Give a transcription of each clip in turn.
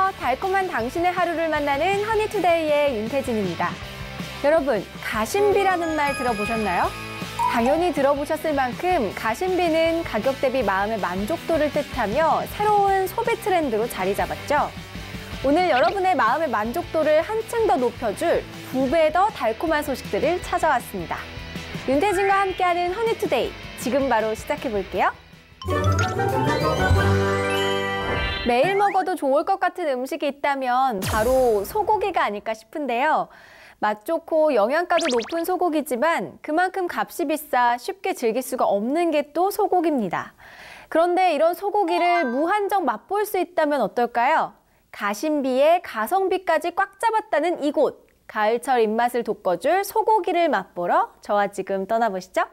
안녕하세요. 달콤한 당신의 하루를 만나는 허니투데이의 윤태진입니다. 여러분, 가심비라는 말 들어보셨나요? 당연히 들어보셨을 만큼 가심비는 가격 대비 마음의 만족도를 뜻하며 새로운 소비 트렌드로 자리 잡았죠. 오늘 여러분의 마음의 만족도를 한층 더 높여줄 2배 더 달콤한 소식들을 찾아왔습니다. 윤태진과 함께하는 허니투데이, 지금 바로 시작해볼게요. 매일 먹어도 좋을 것 같은 음식이 있다면 바로 소고기가 아닐까 싶은데요. 맛 좋고 영양가도 높은 소고기지만 그만큼 값이 비싸 쉽게 즐길 수가 없는 게 또 소고기입니다. 그런데 이런 소고기를 무한정 맛볼 수 있다면 어떨까요? 가심비에 가성비까지 꽉 잡았다는 이곳. 가을철 입맛을 돋궈줄 소고기를 맛보러 저와 지금 떠나보시죠.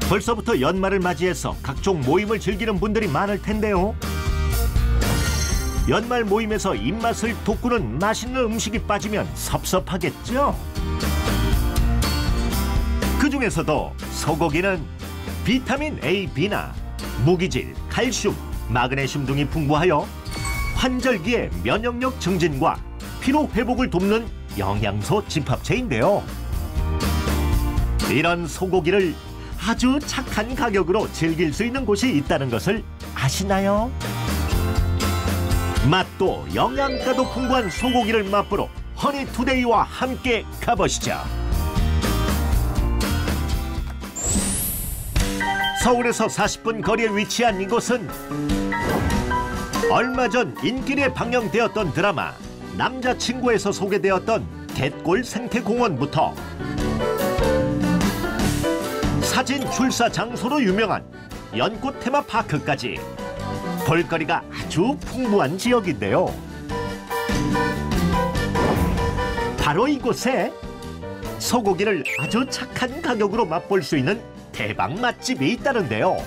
벌써부터 연말을 맞이해서 각종 모임을 즐기는 분들이 많을 텐데요. 연말 모임에서 입맛을 돋구는 맛있는 음식이 빠지면 섭섭하겠죠? 그중에서도 소고기는 비타민 A, B나 무기질, 칼슘, 마그네슘 등이 풍부하여 환절기의 면역력 증진과 피로 회복을 돕는 영양소 집합체인데요. 이런 소고기를 아주 착한 가격으로 즐길 수 있는 곳이 있다는 것을 아시나요? 맛도 영양가도 풍부한 소고기를 맛보러 허니투데이와 함께 가보시죠. 서울에서 40분 거리에 위치한 이곳은 얼마 전 인기리에 방영되었던 드라마 남자친구에서 소개되었던 갯골 생태공원부터 사진 출사 장소로 유명한 연꽃 테마파크까지 볼거리가 아주 풍부한 지역인데요. 바로 이곳에 소고기를 아주 착한 가격으로 맛볼 수 있는 대박 맛집이 있다는데요.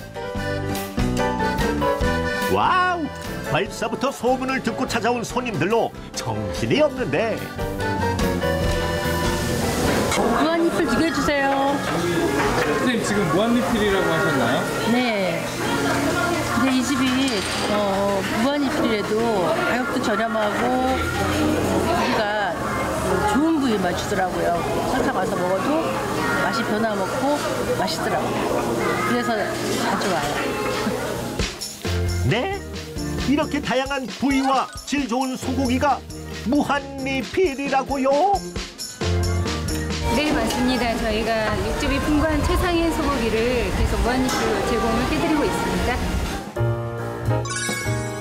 와우! 벌써부터 소문을 듣고 찾아온 손님들로 정신이 없는데. 무한리필 2개 주세요. 선생님 지금 무한리필이라고 하셨나요? 네. 근데 이 집이 무한리필이라도 가격도 저렴하고 고기가 좋은 부위만 주더라고요. 항상 와서 먹어도 맛이 변함없고 맛있더라고요. 그래서 자주 와요. 네? 이렇게 다양한 부위와 질 좋은 소고기가 무한리필이라고요? 네, 맞습니다. 저희가 육즙이 풍부한 최상의 소고기를 계속 무한리필로 제공을 해드리고 있습니다.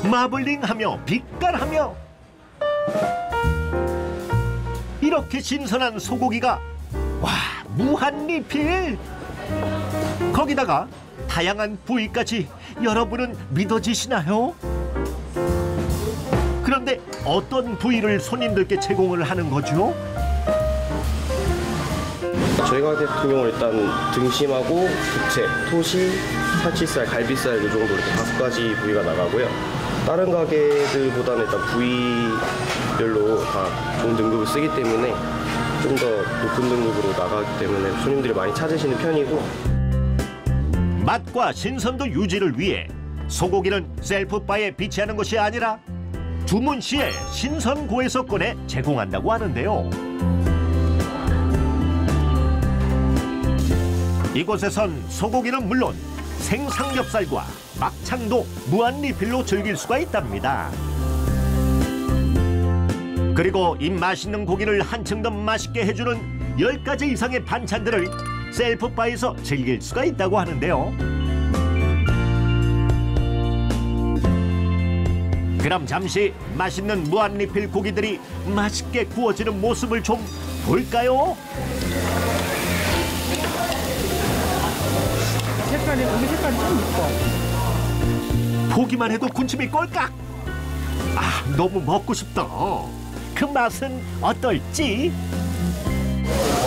마블링하며 빛깔하며 이렇게 신선한 소고기가 와, 무한리필! 거기다가 다양한 부위까지 여러분은 믿어지시나요? 그런데 어떤 부위를 손님들께 제공을 하는 거죠? 저희가 같은 경우는 일단 등심하고 부채, 토시, 살치살, 갈비살 이 정도 이렇게 5가지 부위가 나가고요. 다른 가게들보다는 일단 부위별로 다 좋은 등급을 쓰기 때문에 좀 더 높은 등급으로 나가기 때문에 손님들이 많이 찾으시는 편이고. 맛과 신선도 유지를 위해 소고기는 셀프바에 비치하는 것이 아니라 주문 시에 신선고에서 꺼내 제공한다고 하는데요. 이곳에선 소고기는 물론 생삼겹살과 막창도 무한리필로 즐길 수가 있답니다. 그리고 이 맛있는 고기를 한층 더 맛있게 해주는 10가지 이상의 반찬들을 셀프바에서 즐길 수가 있다고 하는데요. 그럼 잠시 맛있는 무한리필 고기들이 맛있게 구워지는 모습을 좀 볼까요? 고기 색깔이 좀 이뻐. 보기만 해도 군침이 꼴깍! 아, 너무 먹고 싶다. 그 맛은 어떨지?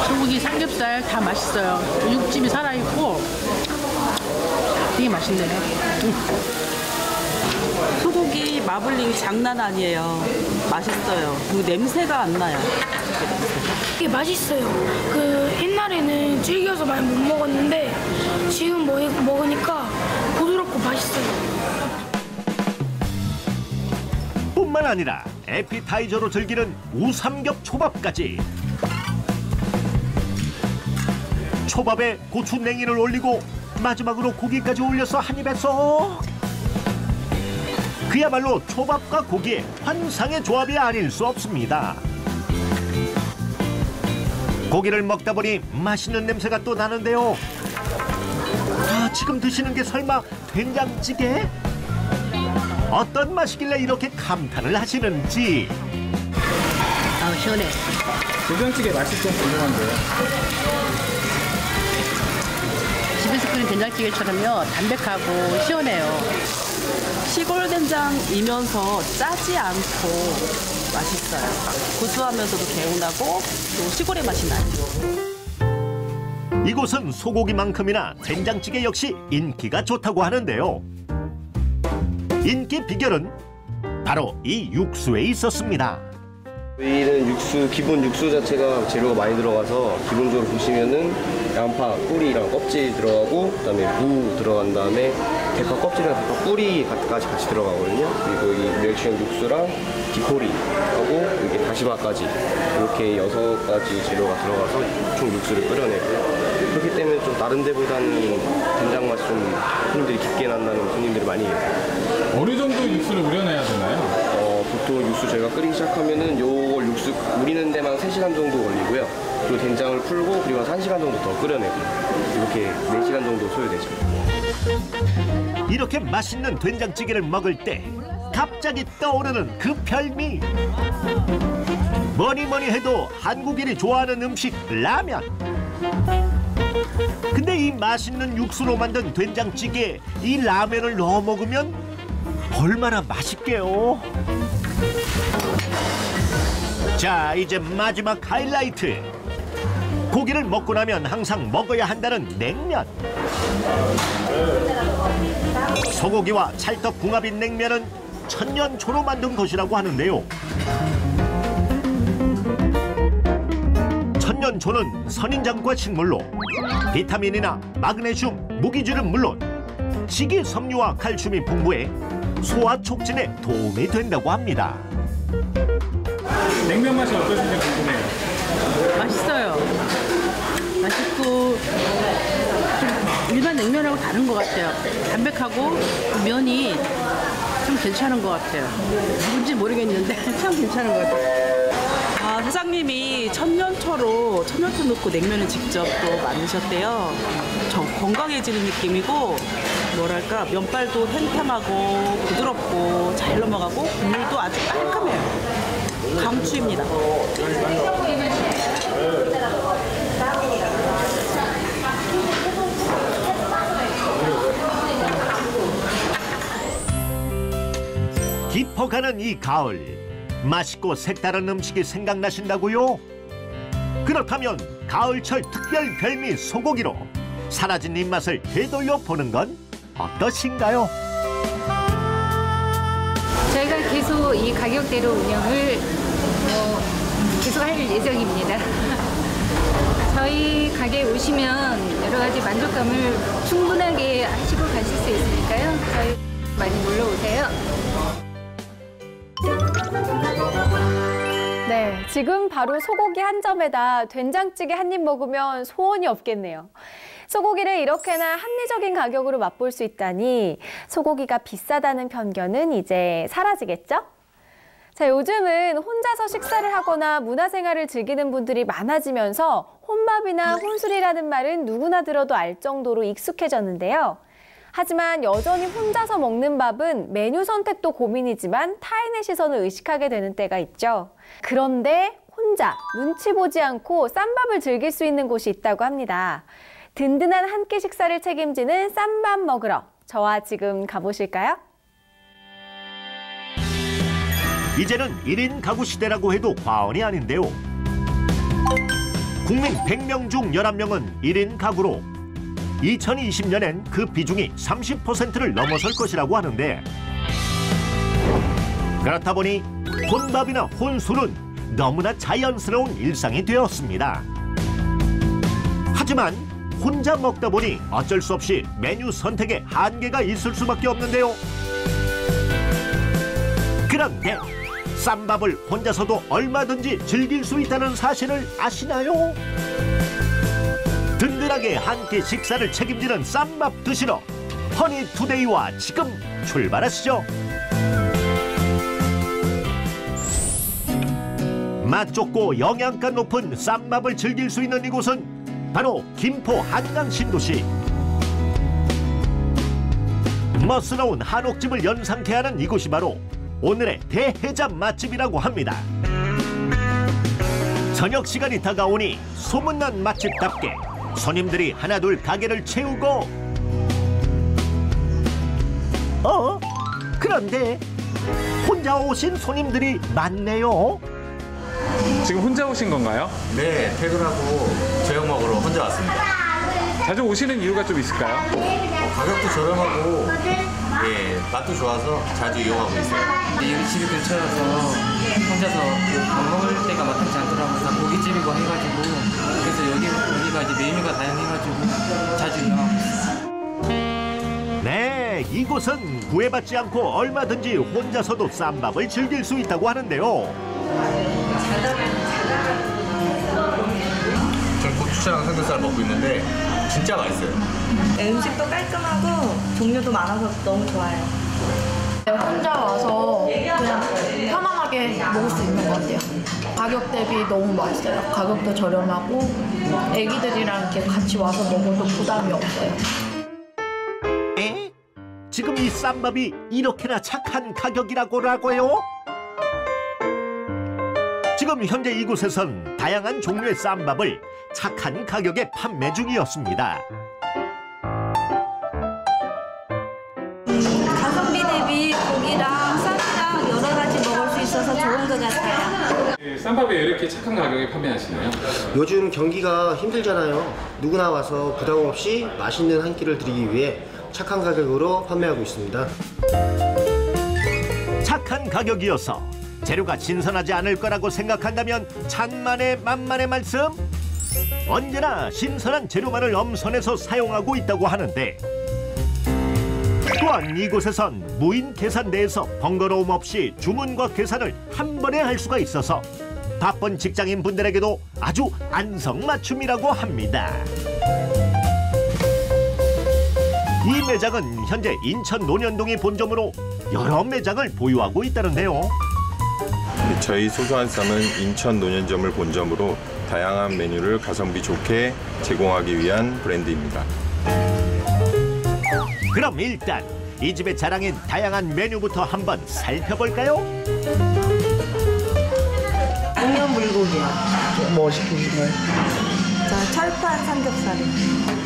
소고기, 삼겹살 다 맛있어요. 육즙이 살아있고 되게 맛있네요. 소고기 마블링이 장난 아니에요. 맛있어요. 그리고 냄새가 안 나요. 이게 맛있어요. 옛날에는 질겨서 많이 못 먹었는데 지금 먹으니까 부드럽고 맛있어요. 뿐만 아니라 에피타이저로 즐기는 우삼겹 초밥까지. 초밥에 고추 냉이를 올리고 마지막으로 고기까지 올려서 한 입에 쏙. 그야말로 초밥과 고기의 환상의 조합이 아닐 수 없습니다. 고기를 먹다 보니 맛있는 냄새가 또 나는데요. 아, 지금 드시는 게 설마 된장찌개? 어떤 맛이길래 이렇게 감탄을 하시는지. 아우, 시원해. 된장찌개 맛이 좀 궁금한데요. 집에서 끓인 된장찌개처럼요, 담백하고 시원해요. 시골 된장이면서 짜지 않고 맛있어요. 고소하면서도 개운하고 또 시골의 맛이 나요. 이곳은 소고기만큼이나 된장찌개 역시 인기가 좋다고 하는데요. 인기 비결은 바로 이 육수에 있었습니다. 저희는 육수, 기본 육수 자체가 재료가 많이 들어가서 기본적으로 보시면은 양파 뿌리랑 껍질 들어가고 그다음에 무 들어간 다음에 대파 껍질이랑 대파 뿌리까지 같이 들어가거든요. 그리고 이 멸치형 육수랑 디코리하고 이게 다시마까지 이렇게 6가지 재료가 들어가서 총 육수를 끓여내고요. 그렇기 때문에 좀 다른 데보다는 된장 맛이 좀 손님들이 깊게 난다는 손님들이 많이 계세요. 어느 정도 육수를 우려내야 되나요? 보통 육수 저희가 끓이기 시작하면은 요걸 육수 우리는 데만 3시간 정도 걸리고요. 그리고 된장을 풀고 그리고 1시간 정도 더 끓여내고 이렇게 4시간 정도 소요되죠. 이렇게 맛있는 된장찌개를 먹을 때 갑자기 떠오르는 그 별미. 뭐니 해도 한국인이 좋아하는 음식 라면. 근데 이 맛있는 육수로 만든 된장찌개에 이 라면을 넣어 먹으면 얼마나 맛있게요. 자, 이제 마지막 하이라이트. 고기를 먹고 나면 항상 먹어야 한다는 냉면. 소고기와 찰떡 궁합인 냉면은 천년초로 만든 것이라고 하는데요. 천년초는 선인장과 식물로 비타민이나 마그네슘, 무기질은 물론 식이섬유와 칼슘이 풍부해 소화 촉진에 도움이 된다고 합니다. 냉면 맛이 어떠신지 궁금해요. 맛있어요. 맛있고 좀 일반 냉면하고 다른 것 같아요. 담백하고 면이 좀 괜찮은 것 같아요. 뭔지 모르겠는데 참 괜찮은 것 같아요. 아, 사장님이 천년초로 천년초 넣고 냉면을 직접 또 만드셨대요. 건강해지는 느낌이고 뭐랄까 면발도 탱탱하고 부드럽고 잘 넘어가고 국물도 아주 깔끔해요. 강추입니다. 깊어가는 이 가을, 맛있고 색다른 음식이 생각나신다고요? 그렇다면 가을철 특별 별미 소고기로 사라진 입맛을 되돌려 보는 건 어떠신가요? 저희가 계속 이 가격대로 운영을 계속 할 예정입니다. 저희 가게에 오시면 여러 가지 만족감을 충분하게 하시고 가실 수 있으니까요. 저희 많이 놀러 오세요. 네, 지금 바로 소고기 한 점에다 된장찌개 한 입 먹으면 소원이 없겠네요. 소고기를 이렇게나 합리적인 가격으로 맛볼 수 있다니 소고기가 비싸다는 편견은 이제 사라지겠죠? 자, 요즘은 혼자서 식사를 하거나 문화생활을 즐기는 분들이 많아지면서 혼밥이나 혼술이라는 말은 누구나 들어도 알 정도로 익숙해졌는데요. 하지만 여전히 혼자서 먹는 밥은 메뉴 선택도 고민이지만 타인의 시선을 의식하게 되는 때가 있죠. 그런데 혼자 눈치 보지 않고 쌈밥을 즐길 수 있는 곳이 있다고 합니다. 든든한 한 끼 식사를 책임지는 쌈밥 먹으러 저와 지금 가보실까요? 이제는 1인 가구 시대라고 해도 과언이 아닌데요. 국민 100명 중 11명은 1인 가구로 2020년엔 그 비중이 30%를 넘어설 것이라고 하는데, 그렇다 보니 혼밥이나 혼술은 너무나 자연스러운 일상이 되었습니다. 하지만 혼자 먹다 보니 어쩔 수 없이 메뉴 선택에 한계가 있을 수밖에 없는데요. 그런데 쌈밥을 혼자서도 얼마든지 즐길 수 있다는 사실을 아시나요? 든든하게 한 끼 식사를 책임지는 쌈밥 드시러 허니투데이와 지금 출발하시죠. 맛 좋고 영양가 높은 쌈밥을 즐길 수 있는 이곳은 바로 김포 한강 신도시. 멋스러운 한옥집을 연상케 하는 이곳이 바로 오늘의 대해장 맛집이라고 합니다. 저녁 시간이 다가오니 소문난 맛집답게 손님들이 하나둘 가게를 채우고 그런데 혼자 오신 손님들이 많네요. 지금 혼자 오신 건가요? 네, 퇴근하고 저녁 먹으러 혼자 왔습니다. 자주 오시는 이유가 좀 있을까요? 가격도 저렴하고 예, 맛도 좋아서 자주 이용하고 있어요. 여기 집이 근처여서 혼자서 밥 먹을 때가 마땅치 않더라고요. 다 고깃집이고 해가지고 그래서 여기가 이제 메뉴가 다양해가지고 자주 이용하고 있어요. 네, 이곳은 구애받지 않고 얼마든지 혼자서도 쌈밥을 즐길 수 있다고 하는데요. 저는 고추장 삼겹살 먹고 있는데 진짜 맛있어요. 음식도 깔끔하고 종류도 많아서 너무 좋아요. 혼자 와서 그냥 편안하게 먹을 수 있는 것 같아요. 가격 대비 너무 맛있어요. 가격도 저렴하고 애기들이랑 이렇게 같이 와서 먹어도 부담이 없어요. 에? 지금 이 쌈밥이 이렇게나 착한 가격이라고요? 지금 현재 이곳에선 다양한 종류의 쌈밥을 착한 가격에 판매 중이었습니다. 가성비 대비 고기랑 쌈이랑 여러 가지 먹을 수 있어서 좋은 것 같아요. 쌈밥이 왜 이렇게 착한 가격에 판매하시나요? 요즘 경기가 힘들잖아요. 누구나 와서 부담 없이 맛있는 한 끼를 드리기 위해 착한 가격으로 판매하고 있습니다. 착한 가격이어서 재료가 신선하지 않을 거라고 생각한다면 찬만의 만만의 말씀? 언제나 신선한 재료만을 엄선해서 사용하고 있다고 하는데 또한 이곳에선 무인 계산대에서 번거로움 없이 주문과 계산을 한 번에 할 수가 있어서 바쁜 직장인 분들에게도 아주 안성맞춤이라고 합니다. 이 매장은 현재 인천 논현동이 본점으로 여러 매장을 보유하고 있다는데요. 저희 소소한 쌈은 인천 논현점을 본점으로 다양한 메뉴를 가성비 좋게 제공하기 위한 브랜드입니다. 그럼 일단 이 집의 자랑인 다양한 메뉴부터 한번 살펴볼까요? 양념 불고기요. 뭐 시키신 거예요? 자, 철판 삼겹살이요.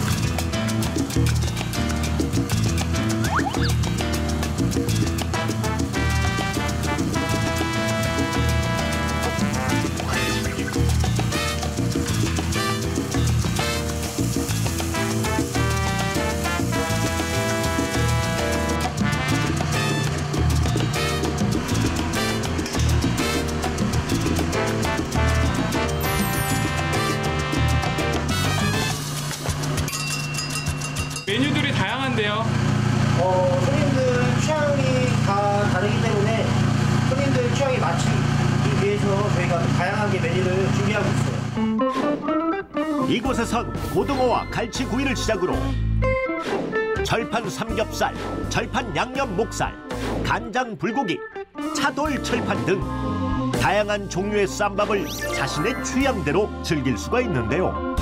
메뉴들이 다양한데요. 손님들 취향이 다 다르기 때문에 손님들 취향에 맞추기 위해서 저희가 다양하게 메뉴를 준비하고 있어요. 이곳에선 고등어와 갈치구이를 시작으로 절판 삼겹살, 절판 양념 목살, 간장 불고기, 차돌 철판 등 다양한 종류의 쌈밥을 자신의 취향대로 즐길 수가 있는데요.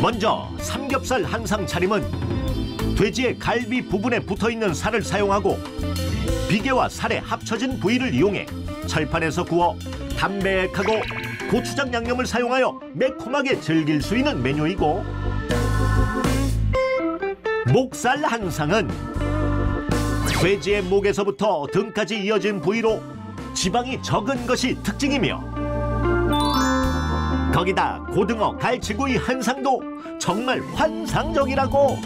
먼저 삼겹살 한상 차림은 돼지의 갈비 부분에 붙어있는 살을 사용하고 비계와 살의 합쳐진 부위를 이용해 철판에서 구워 담백하고 고추장 양념을 사용하여 매콤하게 즐길 수 있는 메뉴이고, 목살 한상은 돼지의 목에서부터 등까지 이어진 부위로 지방이 적은 것이 특징이며 거기다 고등어, 갈치구이 한상도 정말 환상적이라고.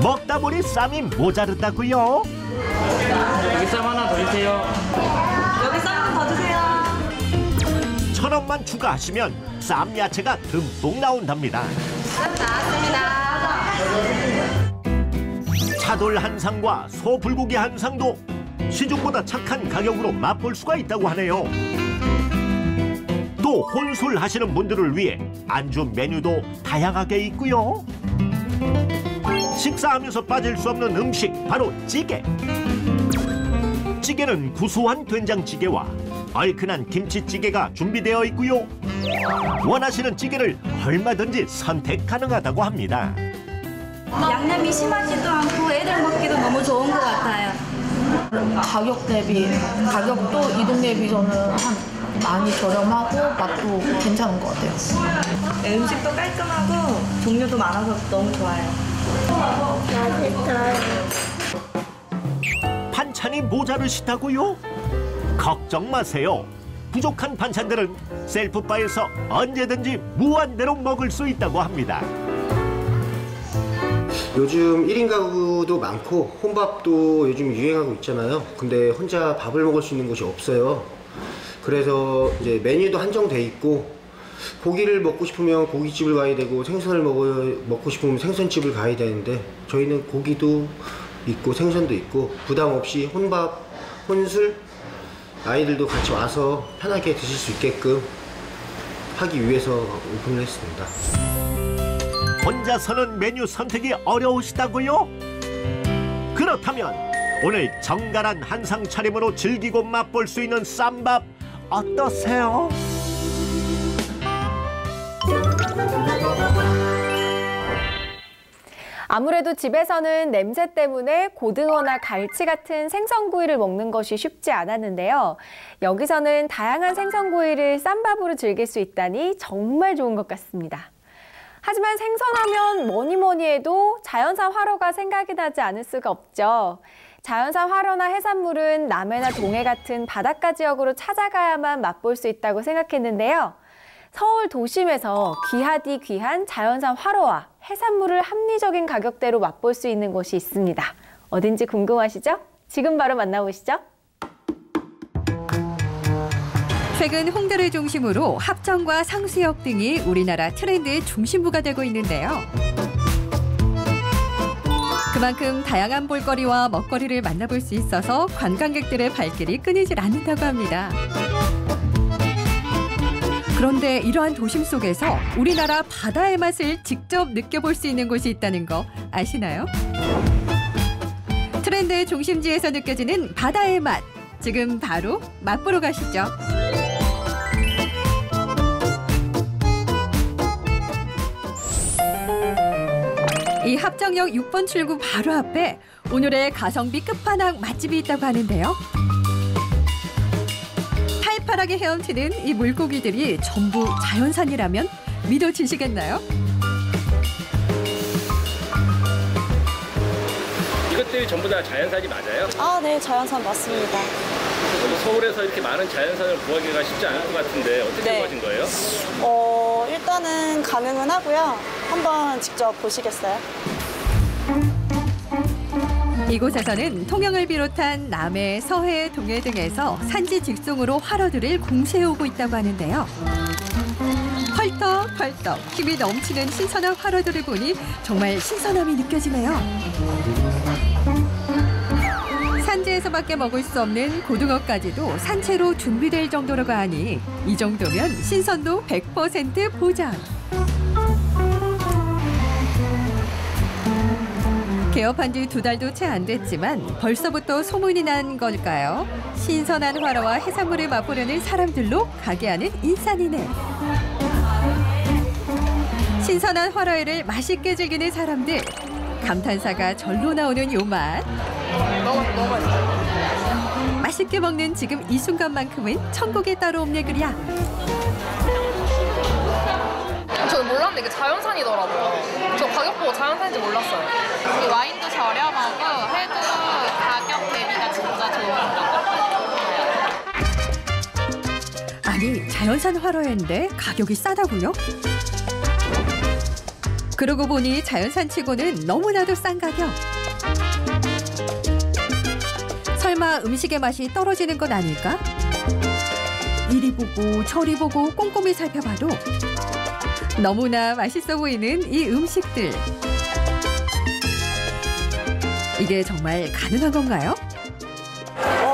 먹다 보니 쌈이 모자르다고요? 여기 쌈 하나 더 주세요. 여기 쌈 더 주세요. 1,000원만 추가하시면 쌈 야채가 듬뿍 나온답니다. 쌈 나왔습니다. 차돌 한상과 소불고기 한상도 시중보다 착한 가격으로 맛볼 수가 있다고 하네요. 또 혼술 하시는 분들을 위해 안주 메뉴도 다양하게 있고요. 식사하면서 빠질 수 없는 음식 바로 찌개. 찌개는 구수한 된장찌개와 얼큰한 김치찌개가 준비되어 있고요. 원하시는 찌개를 얼마든지 선택 가능하다고 합니다. 양념이 심하지도 않고 애들 먹기도 너무 좋은 것 같아요. 가격 대비, 가격도 이 동네에 비해서는 많이 저렴하고 맛도 괜찮은 것 같아요. 음식도 깔끔하고 종류도 많아서 너무 좋아요. 반찬이 모자르시다고요? 걱정 마세요. 부족한 반찬들은 셀프바에서 언제든지 무한대로 먹을 수 있다고 합니다. 요즘 1인 가구도 많고 혼밥도 요즘 유행하고 있잖아요. 근데 혼자 밥을 먹을 수 있는 곳이 없어요. 그래서 이제 메뉴도 한정돼 있고 고기를 먹고 싶으면 고깃집을 가야 되고 생선을 먹고 싶으면 생선집을 가야 되는데 저희는 고기도 있고 생선도 있고 부담 없이 혼밥, 혼술 아이들도 같이 와서 편하게 드실 수 있게끔 하기 위해서 오픈을 했습니다. 혼자서는 메뉴 선택이 어려우시다고요? 그렇다면 오늘 정갈한 한상 차림으로 즐기고 맛볼 수 있는 쌈밥 어떠세요? 아무래도 집에서는 냄새 때문에 고등어나 갈치 같은 생선구이를 먹는 것이 쉽지 않았는데요. 여기서는 다양한 생선구이를 쌈밥으로 즐길 수 있다니 정말 좋은 것 같습니다. 하지만 생선하면 뭐니 해도 자연산 화로가 생각이 나지 않을 수가 없죠. 자연산 화로나 해산물은 남해나 동해 같은 바닷가 지역으로 찾아가야만 맛볼 수 있다고 생각했는데요. 서울 도심에서 귀하디 귀한 자연산 화로와 해산물을 합리적인 가격대로 맛볼 수 있는 곳이 있습니다. 어딘지 궁금하시죠? 지금 바로 만나보시죠. 최근 홍대를 중심으로 합정과 상수역 등이 우리나라 트렌드의 중심부가 되고 있는데요. 그만큼 다양한 볼거리와 먹거리를 만나볼 수 있어서 관광객들의 발길이 끊이질 않는다고 합니다. 그런데 이러한 도심 속에서 우리나라 바다의 맛을 직접 느껴볼 수 있는 곳이 있다는 거 아시나요? 트렌드의 중심지에서 느껴지는 바다의 맛, 지금 바로 맛보러 가시죠. 이 합정역 6번 출구 바로 앞에 오늘의 가성비 끝판왕 맛집이 있다고 하는데요. 팔팔하게 헤엄치는 이 물고기들이 전부 자연산이라면 믿어지시겠나요? 이것들이 전부 다 자연산이 맞아요? 아, 네, 자연산 맞습니다. 서울에서 이렇게 많은 자연산을 구하기가 쉽지 않을 것 같은데 어떻게 구하신 거예요? 일단은 가능은 하고요. 한번 직접 보시겠어요? 이곳에서는 통영을 비롯한 남해, 서해, 동해 등에서 산지 직송으로 화로들을 공세해오고 있다고 하는데요. 펄떡펄떡 힘이 넘치는 신선한 화로들을 보니 정말 신선함이 느껴지네요. 산지에서밖에 먹을 수 없는 고등어까지도 산채로 준비될 정도라고 하니 이 정도면 신선도 100% 보장. 개업한 지 2달도 채 안 됐지만 벌써부터 소문이 난 걸까요? 신선한 화로와 해산물을 맛보려는 사람들로 가게 하는 인산이네. 신선한 화로회를 맛있게 즐기는 사람들. 감탄사가 절로 나오는 요 맛. 너무 맛있어요. 맛있게 먹는 지금 이 순간만큼은 천국에 따로 없네 그랴. 저는 몰랐는데 이게 자연산이더라고요. 저 가격 보고 자연산인지 몰랐어요. 이 와인도 저렴하고 회도 가격 대비가 진짜 좋은 것 같아요. 아니, 자연산 화로회인데 가격이 싸다고요? 그러고 보니 자연산 치고는 너무나도 싼 가격. 설마 음식의 맛이 떨어지는 건 아닐까? 이리 보고 저리 보고 꼼꼼히 살펴봐도 너무나 맛있어 보이는 이 음식들. 이게 정말 가능한 건가요?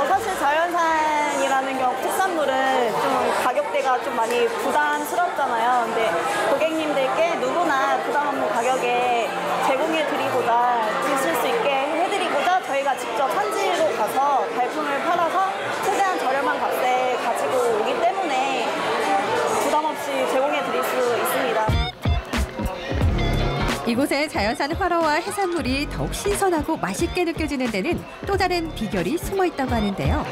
사실 자연산이라는 경우 특산물은 좀 가격대가 좀 많이 부담스럽잖아요. 근데 고객님들께 누구나 부담 없는 가격에 제공해드리고자 드실 수 있게 해드리고자 저희가 직접 산지로 가서 발품을 팔아서 최대한 저렴한 값에 가지고 오기 때문에 부담 없이 제공해드릴 수 있습니다. 이곳의 자연산 활어와 해산물이 더욱 신선하고 맛있게 느껴지는 데는 또 다른 비결이 숨어 있다고 하는데요.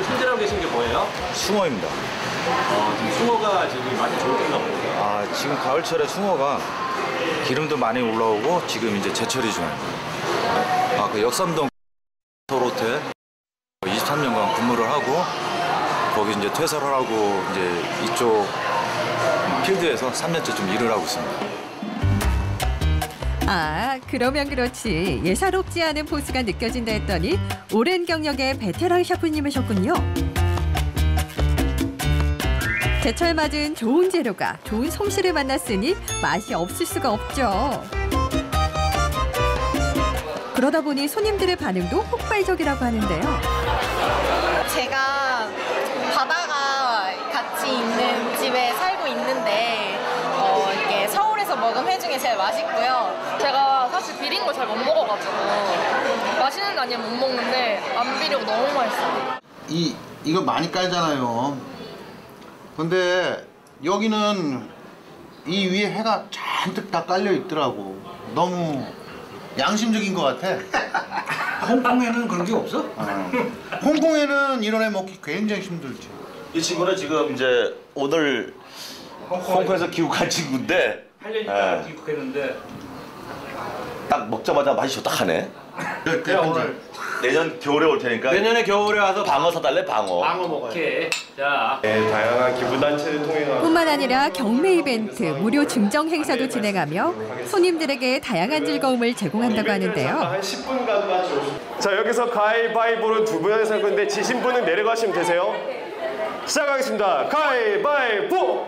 손질하고 계신 게 뭐예요? 숭어입니다. 지금 숭어가 지금 많이 좋은가 보네요. 지금 가을철에 숭어가 기름도 많이 올라오고 지금 이제 제철이 중입니다. 그 역삼동 호텔 23년간 근무를 하고 거기 이제 퇴사를 하고 이제 이쪽 필드에서 3년째 좀 일을 하고 있습니다. 그러면 그렇지 예사롭지 않은 포스가 느껴진다 했더니 오랜 경력의 베테랑 셰프님이셨군요. 제철 맞은 좋은 재료가 좋은 솜씨를 만났으니 맛이 없을 수가 없죠. 그러다 보니 손님들의 반응도 폭발적이라고 하는데요. 제가 바다가 같이 있는 집에 살고 있는데 이게 서울에서 먹은 회 중에 제일 맛있고요. 제가 사실 비린 걸 잘 못 먹어가지고 맛있는 거 아니면 못 먹는데 안 비리고 너무 맛있어요. 이거 많이 깔잖아요. 근데 여기는 이 위에 회가 잔뜩 다 깔려 있더라고. 너무 양심적인 것 같아. 홍콩에는 그런 게 없어? 홍콩에는 이런 애 먹기 굉장히 힘들지. 이 친구는 지금 이제 오늘 홍콩에서 귀국한 친구인데 8년이나 귀국했는데 딱 먹자마자 맛이 좋다 하네. 오늘 내년 겨울에 올 테니까 내년에 겨울에 와서 방어 사달래 방어. 방어 먹어요. 오케이. 자. 다양한 기부단체를 통해 뿐만 아니라 경매 이벤트, 무료 증정 행사도 진행하며 손님들에게 다양한 즐거움을 제공한다고 하는데요. 한 10분간만 자, 여기서 가위바위보로 두 분이서 할 건데 지신 분은 내려가시면 되세요. 시작하겠습니다. 가위바위보!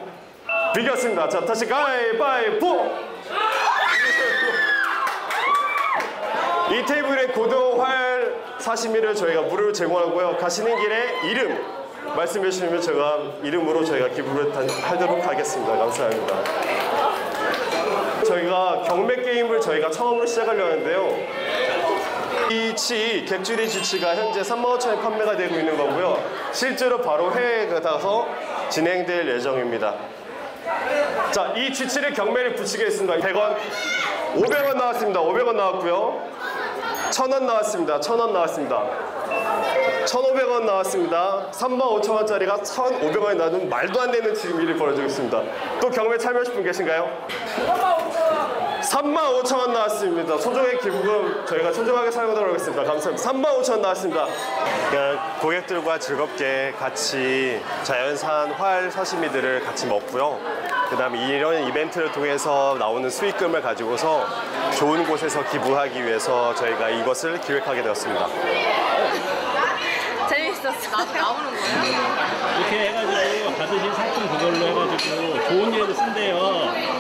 비겼습니다. 자, 다시 가위바위보! 이 테이블에 고등 활 사시미를 저희가 무료로 제공하고요. 가시는 길에 이름 말씀해 주시면 제가 이름으로 저희가 기부를 하도록 하겠습니다. 감사합니다. 저희가 경매 게임을 저희가 처음으로 시작하려 하는데요. 이 객주리 쥐치가 현재 35,000원 판매가 되고 있는 거고요. 실제로 바로 해외에 가서 진행될 예정입니다. 자, 이 쥐치를 경매를 붙이겠습니다. 100원, 500원 나왔습니다. 500원 나왔고요. 1,000원 나왔습니다. 1,000원 나왔습니다. 1,500원 나왔습니다. 35,000원짜리가 1,500원이 나는 말도 안 되는 지금 일이 벌어지고 있습니다. 또 경매 참여하실 분 계신가요? 35,000원 나왔습니다. 소정의 기부금 저희가 소중하게 사용하도록 하겠습니다. 감사합니다. 35,000원 나왔습니다. 고객들과 즐겁게 같이 자연산 활 사시미들을 같이 먹고요. 그 다음에 이런 이벤트를 통해서 나오는 수익금을 가지고서 좋은 곳에서 기부하기 위해서 저희가 이것을 기획하게 되었습니다. 재밌었어. 나오는 거예요? 이렇게 해가지고 받으신 상품 그걸로 해가지고 좋은 일에도 쓴대요.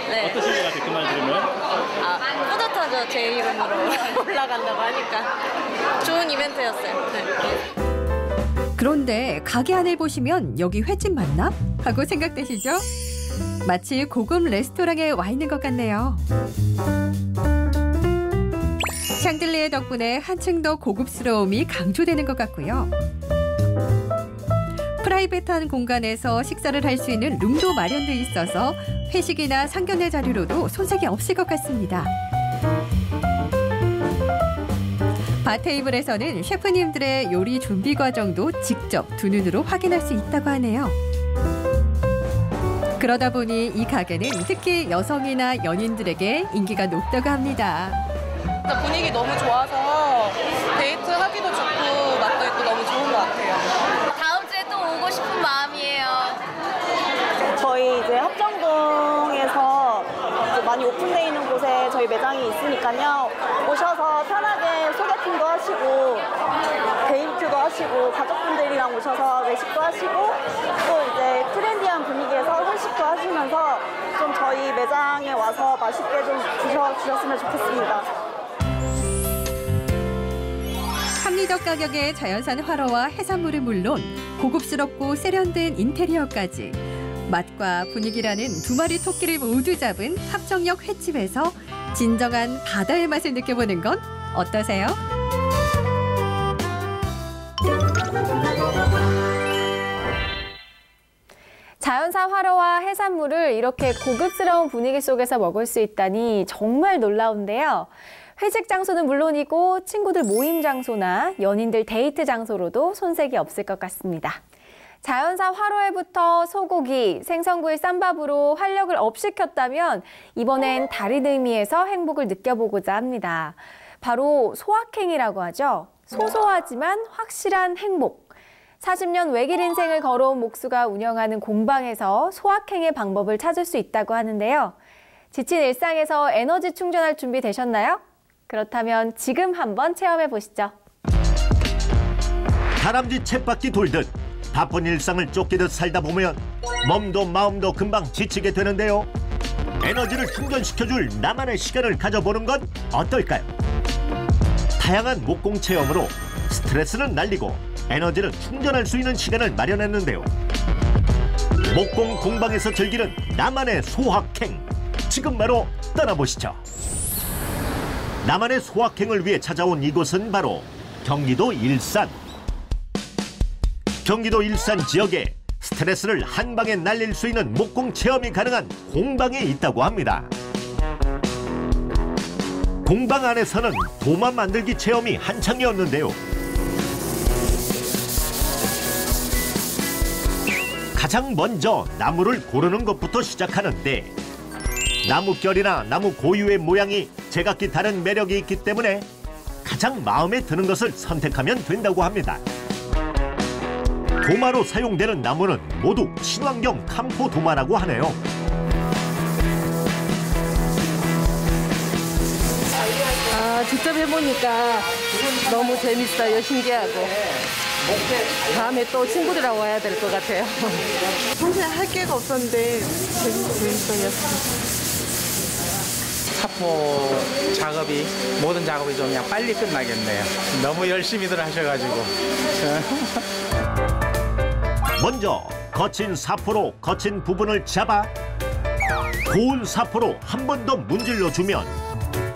네. 어떠신 것 같아요? 그 말 들으면? 뿌듯하죠. 제 이름으로 올라간다고 하니까. 좋은 이벤트였어요. 네. 그런데 가게 안을 보시면 여기 횟집 맞나? 하고 생각되시죠? 마치 고급 레스토랑에 와 있는 것 같네요. 샹들리에 덕분에 한층 더 고급스러움이 강조되는 것 같고요. 프라이빗한 공간에서 식사를 할 수 있는 룸도 마련돼 있어서 회식이나 상견례 자리로도 손색이 없을 것 같습니다. 바 테이블에서는 셰프님들의 요리 준비 과정도 직접 두 눈으로 확인할 수 있다고 하네요. 그러다 보니 이 가게는 특히 여성이나 연인들에게 인기가 높다고 합니다. 분위기 너무 좋아서 데이트 하기도 좋고 맛도 있고 너무 좋은 것 같아요. 다음 주에 또 오고 싶은 마음이에요. 저희 이제 합정동에서 많이 오픈되어 있는 곳에 저희 매장이 있으니까요. 오셔서 편하게 소개팅도 하시고 데이트도 하시고 가족분들이랑 오셔서 외식도 하시고 또 이제 트렌디한 분위기에서 회식도 하시면서 좀 저희 저희 매장에 와서 맛있게 좀 드셔주셨으면 좋겠습니다. 합리적 가격의 자연산 화로와 해산물은 물론 고급스럽고 세련된 인테리어까지 맛과 분위기라는 두 마리 토끼를 모두 잡은 합정역 횟집에서 진정한 바다의 맛을 느껴보는 건 어떠세요? 자연산 화로와 해산물을 이렇게 고급스러운 분위기 속에서 먹을 수 있다니 정말 놀라운데요. 회식 장소는 물론이고 친구들 모임 장소나 연인들 데이트 장소로도 손색이 없을 것 같습니다. 자연산 화로회부터 소고기, 생선구이 쌈밥으로 활력을 업시켰다면 이번엔 다른 의미에서 행복을 느껴보고자 합니다. 바로 소확행이라고 하죠. 소소하지만 확실한 행복. 40년 외길 인생을 걸어온 목수가 운영하는 공방에서 소확행의 방법을 찾을 수 있다고 하는데요. 지친 일상에서 에너지 충전할 준비 되셨나요? 그렇다면 지금 한번 체험해 보시죠. 다람쥐 쳇바퀴 돌듯 바쁜 일상을 쫓기듯 살다 보면 몸도 마음도 금방 지치게 되는데요. 에너지를 충전시켜줄 나만의 시간을 가져보는 건 어떨까요? 다양한 목공 체험으로 스트레스를 날리고 에너지를 충전할 수 있는 시간을 마련했는데요. 목공 공방에서 즐기는 나만의 소확행, 지금 바로 떠나보시죠. 나만의 소확행을 위해 찾아온 이곳은 바로 경기도 일산. 경기도 일산 지역에 스트레스를 한 방에 날릴 수 있는 목공 체험이 가능한 공방이 있다고 합니다. 공방 안에서는 도마 만들기 체험이 한창이었는데요. 가장 먼저 나무를 고르는 것부터 시작하는데 나무결이나 나무 고유의 모양이 제각기 다른 매력이 있기 때문에 가장 마음에 드는 것을 선택하면 된다고 합니다. 도마로 사용되는 나무는 모두 친환경 캄포 도마라고 하네요. 직접 해보니까 너무 재밌어요. 신기하고. 다음에 또 친구들하고 와야 될 것 같아요. 평소에 할 게가 없었는데 재밌어요. 사포 작업이, 모든 작업이 좀 그냥 빨리 끝나겠네요. 너무 열심히들 하셔가지고. 먼저 거친 사포로 거친 부분을 잡아 고운 사포로 한 번 더 문질러주면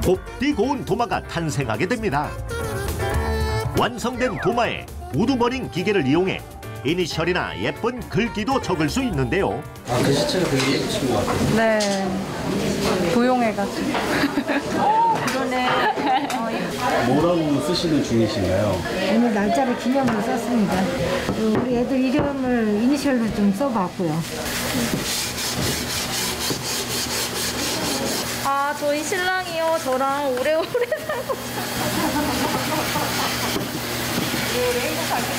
곱디 고운 도마가 탄생하게 됩니다. 완성된 도마에 우드버닝 기계를 이용해 이니셜이나 예쁜 글귀도 적을 수 있는데요. 글씨체가 되게 예쁘신 것 같아요. 네, 도용해가지고. 그러네. 뭐라고 쓰시는 중이신가요? 오늘 날짜를 기념으로 썼습니다. 우리 애들 이름을 이니셜로 좀 써봤고요. 아, 저희 신랑이요. 저랑 오래오래 살고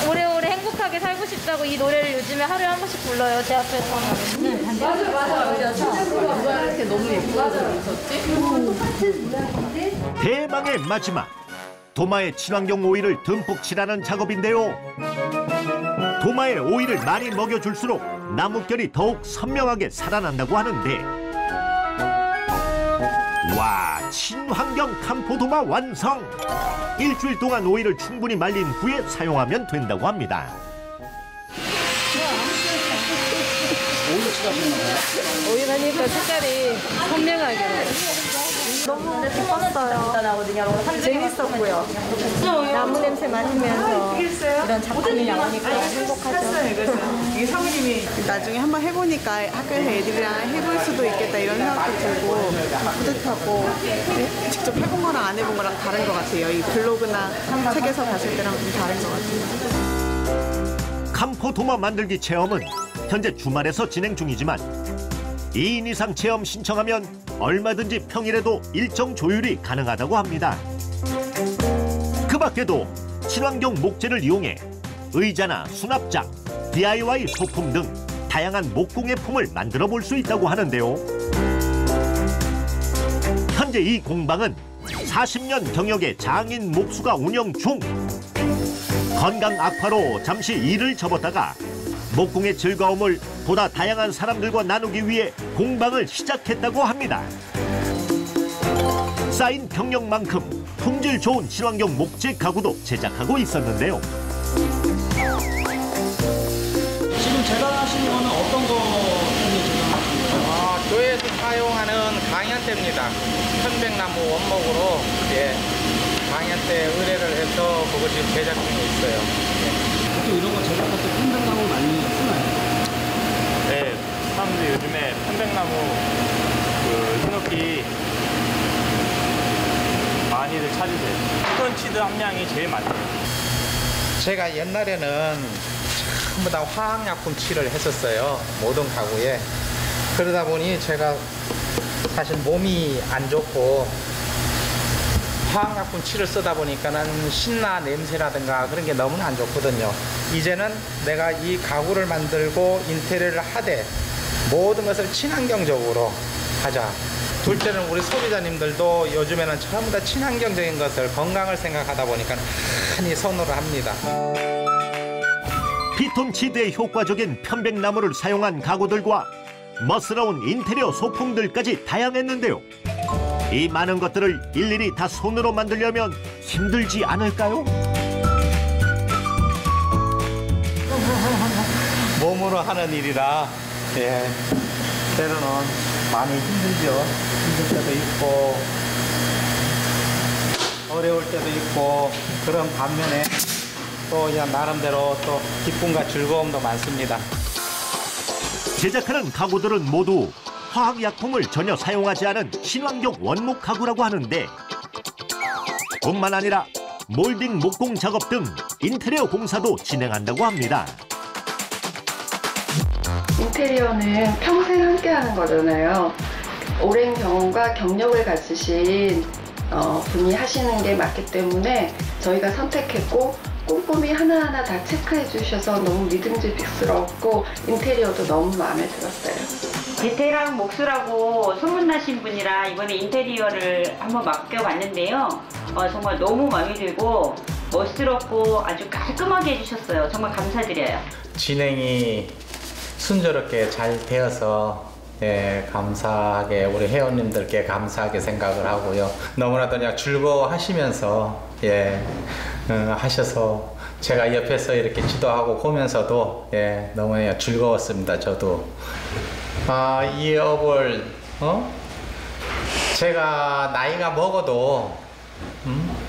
오래오래 행복하게 살고 싶다고 이 노래를 요즘에 하루에 한 번씩 불러요, 제 앞에서. 맞아. 누가 이렇게 너무 예쁘게 있었지? 대망의 마지막, 도마에 친환경 오일을 듬뿍 칠하는 작업인데요. 도마에 오일을 많이 먹여줄수록 나뭇결이 더욱 선명하게 살아난다고 하는데, 와, 친환경 캄포도마 완성! 일주일 동안 오일을 충분히 말린 후에 사용하면 된다고 합니다. 오일 하니까 색깔이 선명하게. 너무 기뻤어요. 재밌었고요. 나무 냄새 맡으면서 이런 작품이 나오니까 행복하죠. 이게 사모님이 나중에 한번 해보니까 학교에서 애들이랑 해볼 수도 있겠다 이런 생각도 들고 뿌듯하고 직접 해본 거랑 안 해본 거랑 다른 것 같아요. 이 블로그나 책에서 봤을 때랑 좀 다른 것 같아요. 캄포도마 만들기 체험은 현재 주말에서 진행 중이지만 2인 이상 체험 신청하면 얼마든지 평일에도 일정 조율이 가능하다고 합니다. 그 밖에도 친환경 목재를 이용해 의자나 수납장, DIY 소품 등 다양한 목공예 품을 만들어 볼 수 있다고 하는데요. 현재 이 공방은 40년 경력의 장인 목수가 운영 중. 건강 악화로 잠시 일을 접었다가 목공의 즐거움을 보다 다양한 사람들과 나누기 위해 공방을 시작했다고 합니다. 쌓인 경력만큼 품질 좋은 친환경 목재 가구도 제작하고 있었는데요. 지금 제작하시는 거는 어떤 거 교회에서 사용하는 강연대입니다. 편백나무 원목으로 강연대 의뢰를 해서 그것이 제작 중에 있어요. 또 이런 거 제작할 때 편백나무 많이 쓰나요? 네, 사람들이 요즘에 편백나무 히노키 많이들 찾으세요. 피톤치드 함량이 제일 많대요. 제가 옛날에는 전부 다 화학약품 칠을 했었어요. 모든 가구에. 그러다 보니 제가 사실 몸이 안 좋고 화학약품 칠을 쓰다 보니까는 신나 냄새라든가 그런 게 너무나 안 좋거든요. 이제는 내가 이 가구를 만들고 인테리어를 하되 모든 것을 친환경적으로 하자. 둘째는 우리 소비자님들도 요즘에는 전부 다 친환경적인 것을 건강을 생각하다 보니까 많이 선호를 합니다. 피톤치드에 효과적인 편백나무를 사용한 가구들과 멋스러운 인테리어 소품들까지 다양했는데요. 이 많은 것들을 일일이 다 손으로 만들려면 힘들지 않을까요? 몸으로 하는 일이라 때로는 많이 힘들죠. 힘들 때도 있고 어려울 때도 있고 그런 반면에 또 그냥 나름대로 또 기쁨과 즐거움도 많습니다. 제작하는 가구들은 모두 화학약품을 전혀 사용하지 않은 친환경 원목 가구라고 하는데 뿐만 아니라 몰딩 목공 작업 등 인테리어 공사도 진행한다고 합니다. 인테리어는 평생 함께하는 거잖아요. 오랜 경험과 경력을 가지신 분이 하시는 게 맞기 때문에 저희가 선택했고 꼼꼼히 하나하나 다 체크해 주셔서 너무 믿음직스럽고 인테리어도 너무 마음에 들었어요. 베테랑 목수라고 소문나신 분이라 이번에 인테리어를 한번 맡겨봤는데요. 정말 너무 마음에 들고 멋스럽고 아주 깔끔하게 해주셨어요. 정말 감사드려요. 진행이 순조롭게 잘 되어서 감사하게 우리 회원님들께 감사하게 생각을 하고요. 너무나도 그냥 즐거워하시면서 하셔서 제가 옆에서 이렇게 지도하고 보면서도 너무 즐거웠습니다. 저도 이 업을 제가 나이가 먹어도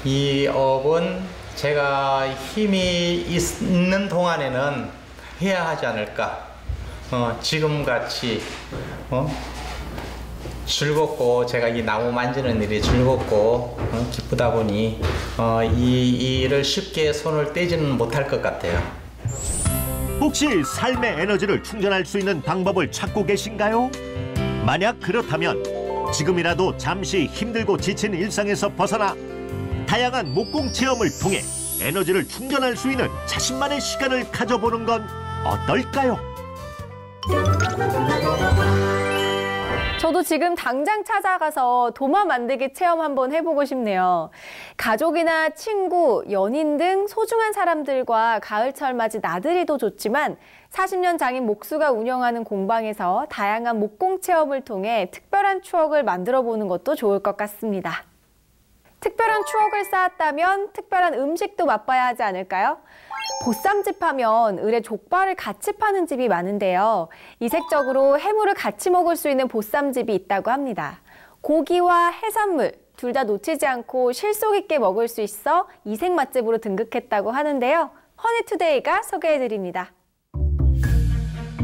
이 업은 제가 힘이 있는 동안에는 해야 하지 않을까. 지금같이 즐겁고 제가 이 나무 만지는 일이 즐겁고 기쁘다 보니 이 일을 쉽게 손을 떼지는 못할 것 같아요. 혹시 삶의 에너지를 충전할 수 있는 방법을 찾고 계신가요? 만약 그렇다면 지금이라도 잠시 힘들고 지친 일상에서 벗어나 다양한 목공 체험을 통해 에너지를 충전할 수 있는 자신만의 시간을 가져보는 건 어떨까요? 저도 지금 당장 찾아가서 도마 만들기 체험 한번 해보고 싶네요. 가족이나 친구, 연인 등 소중한 사람들과 가을철 맞이 나들이도 좋지만 40년 장인 목수가 운영하는 공방에서 다양한 목공 체험을 통해 특별한 추억을 만들어 보는 것도 좋을 것 같습니다. 특별한 추억을 쌓았다면 특별한 음식도 맛봐야 하지 않을까요? 보쌈집 하면 을에 족발을 같이 파는 집이 많은데요. 이색적으로 해물을 같이 먹을 수 있는 보쌈집이 있다고 합니다. 고기와 해산물 둘 다 놓치지 않고 실속 있게 먹을 수 있어 이색 맛집으로 등극했다고 하는데요. 허니투데이가 소개해드립니다.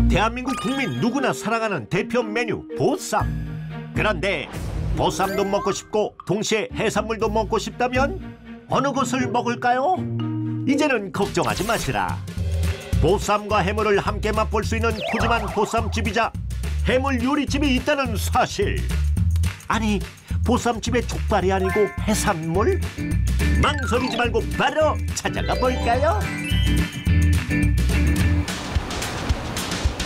대한민국 국민 누구나 사랑하는 대표 메뉴 보쌈. 그런데 보쌈도 먹고 싶고 동시에 해산물도 먹고 싶다면 어느 곳을 먹을까요? 이제는 걱정하지 마시라. 보쌈과 해물을 함께 맛볼 수 있는 푸짐한 보쌈집이자 해물 요리집이 있다는 사실. 아니, 보쌈집에 족발이 아니고 해산물? 망설이지 말고 바로 찾아가 볼까요?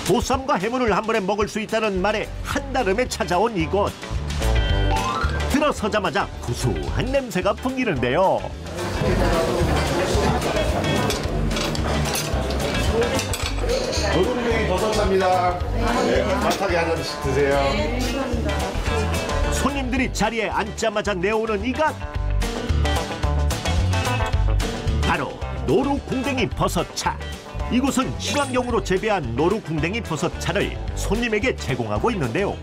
보쌈과 해물을 한 번에 먹을 수 있다는 말에 한달음에 찾아온 이곳. 들어서자마자 구수한 냄새가 풍기는데요. 노동댕이 버섯합니다. 네, 맛하게 하나씩 드세요. 손님들이 자리에 앉자마자 내오는 이것, 바로 노루궁뎅이 버섯차. 이곳은 친환경으로 재배한 노루궁뎅이 버섯차를 손님에게 제공하고 있는데요.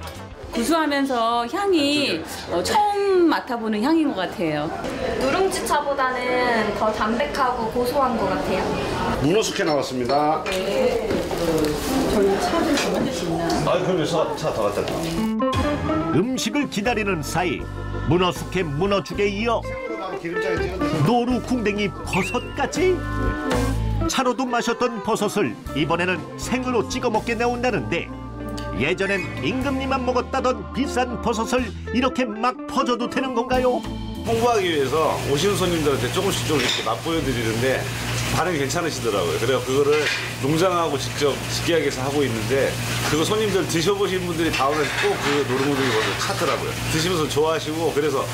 구수하면서 향이 처음 맡아보는 향인 것 같아요. 누룽지 차보다는 더 담백하고 고소한 것 같아요. 문어숙회 나왔습니다. 저희 차를 더 만들 수 있나? 아, 그럼요. 차 더 갖다 줘. 음식을 기다리는 사이 문어숙회 문어죽에 이어 노루궁뎅이 버섯까지. 차로도 마셨던 버섯을 이번에는 생으로 찍어 먹게 나온다는데, 예전엔 임금님만 먹었다던 비싼 버섯을 이렇게 막 퍼줘도 되는 건가요? 홍보하기 위해서 오시는 손님들한테 조금씩 이렇게 맛보여드리는데 반응이 괜찮으시더라고요. 그래서 그거를 농장하고 직접 직계약해서 하고 있는데, 그거 손님들 드셔보신 분들이 다음에 꼭 그 노루궁뎅이 버섯 찾더라고요. 드시면서 좋아하시고, 그래서